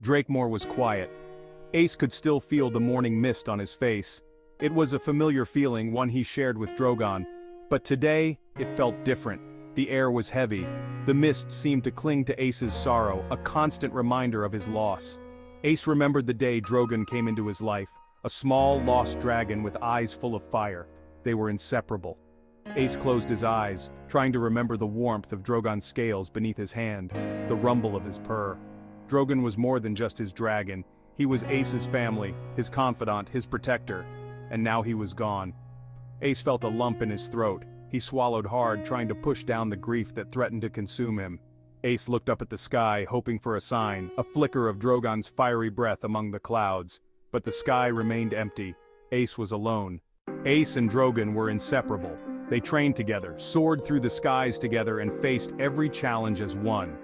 Drakemore was quiet. Ace could still feel the morning mist on his face. It was a familiar feeling, one he shared with Drogon. But today, it felt different. The air was heavy. The mist seemed to cling to Ace's sorrow, a constant reminder of his loss. Ace remembered the day Drogon came into his life, a small, lost dragon with eyes full of fire. They were inseparable. Ace closed his eyes, trying to remember the warmth of Drogon's scales beneath his hand, the rumble of his purr. Drogon was more than just his dragon. He was Ace's family, his confidant, his protector. And now he was gone. Ace felt a lump in his throat. He swallowed hard, trying to push down the grief that threatened to consume him. Ace looked up at the sky, hoping for a sign, a flicker of Drogon's fiery breath among the clouds. But the sky remained empty. Ace was alone. Ace and Drogon were inseparable. They trained together, soared through the skies together, and faced every challenge as one.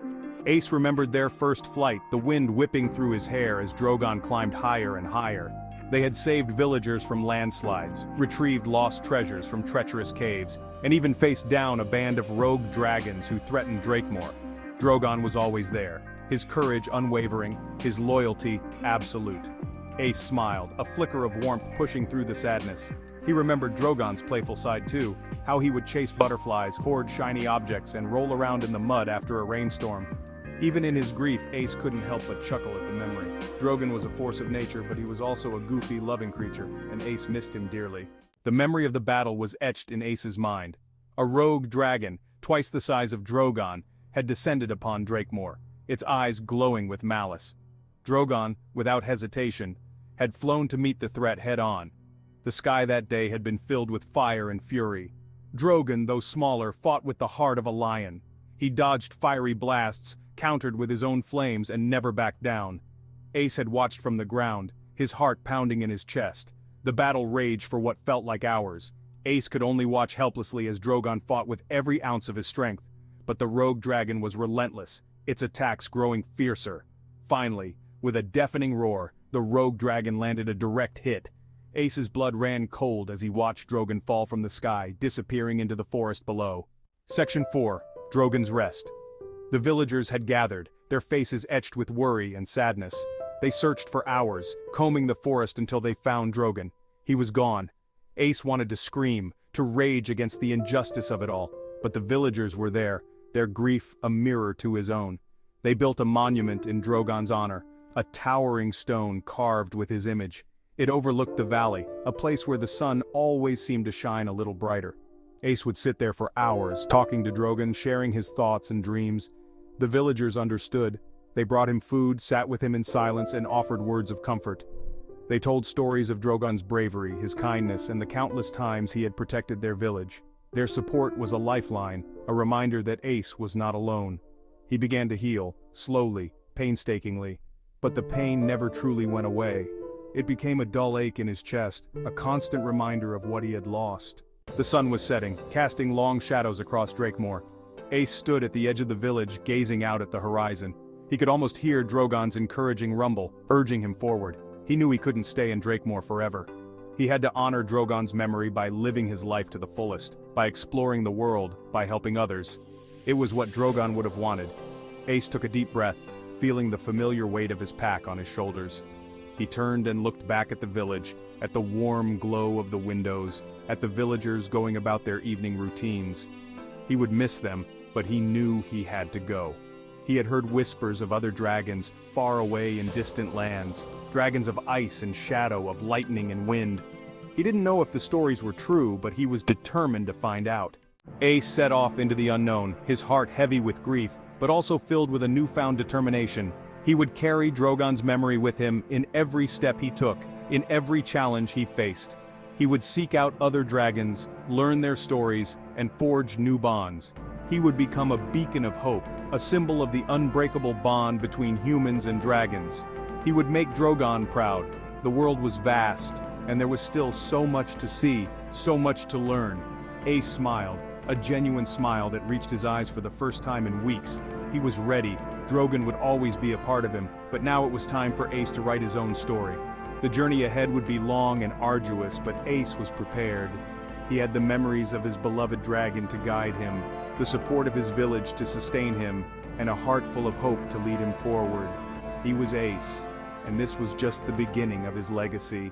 Ace remembered their first flight, the wind whipping through his hair as Drogon climbed higher and higher. They had saved villagers from landslides, retrieved lost treasures from treacherous caves, and even faced down a band of rogue dragons who threatened Drakemore. Drogon was always there, his courage unwavering, his loyalty absolute. Ace smiled, a flicker of warmth pushing through the sadness. He remembered Drogon's playful side too, how he would chase butterflies, hoard shiny objects, and roll around in the mud after a rainstorm. Even in his grief, Ace couldn't help but chuckle at the memory. Drogon was a force of nature, but he was also a goofy, loving creature, and Ace missed him dearly. The memory of the battle was etched in Ace's mind. A rogue dragon, twice the size of Drogon, had descended upon Drakemore, its eyes glowing with malice. Drogon, without hesitation, had flown to meet the threat head-on. The sky that day had been filled with fire and fury. Drogon, though smaller, fought with the heart of a lion. He dodged fiery blasts, countered with his own flames, and never backed down. Ace had watched from the ground, his heart pounding in his chest. The battle raged for what felt like hours. Ace could only watch helplessly as Drogon fought with every ounce of his strength. But the rogue dragon was relentless, its attacks growing fiercer. Finally, with a deafening roar, the rogue dragon landed a direct hit. Ace's blood ran cold as he watched Drogon fall from the sky, disappearing into the forest below. Section 4. Drogon's Rest. The villagers had gathered, their faces etched with worry and sadness. They searched for hours, combing the forest until they found Drogon. He was gone. Ace wanted to scream, to rage against the injustice of it all, but the villagers were there, their grief a mirror to his own. They built a monument in Drogon's honor, a towering stone carved with his image. It overlooked the valley, a place where the sun always seemed to shine a little brighter. Ace would sit there for hours, talking to Drogon, sharing his thoughts and dreams. The villagers understood. They brought him food, sat with him in silence, and offered words of comfort. They told stories of Drogon's bravery, his kindness, and the countless times he had protected their village. Their support was a lifeline, a reminder that Ace was not alone. He began to heal, slowly, painstakingly. But the pain never truly went away. It became a dull ache in his chest, a constant reminder of what he had lost. The sun was setting, casting long shadows across Drakemore. Ace stood at the edge of the village, gazing out at the horizon. He could almost hear Drogon's encouraging rumble, urging him forward. He knew he couldn't stay in Drakemore forever. He had to honor Drogon's memory by living his life to the fullest, by exploring the world, by helping others. It was what Drogon would have wanted. Ace took a deep breath, feeling the familiar weight of his pack on his shoulders. He turned and looked back at the village, at the warm glow of the windows, at the villagers going about their evening routines. He would miss them, but he knew he had to go. He had heard whispers of other dragons, far away in distant lands, dragons of ice and shadow, of lightning and wind. He didn't know if the stories were true, but he was determined to find out. Ace set off into the unknown, his heart heavy with grief, but also filled with a newfound determination. He would carry Drogon's memory with him in every step he took, in every challenge he faced. He would seek out other dragons, learn their stories, and forge new bonds. He would become a beacon of hope, a symbol of the unbreakable bond between humans and dragons. He would make Drogon proud. The world was vast, and there was still so much to see, so much to learn. Ace smiled, a genuine smile that reached his eyes for the first time in weeks. He was ready. Drogon would always be a part of him, but now it was time for Ace to write his own story. The journey ahead would be long and arduous, but Ace was prepared. He had the memories of his beloved dragon to guide him, the support of his village to sustain him, and a heart full of hope to lead him forward. He was Ace, and this was just the beginning of his legacy.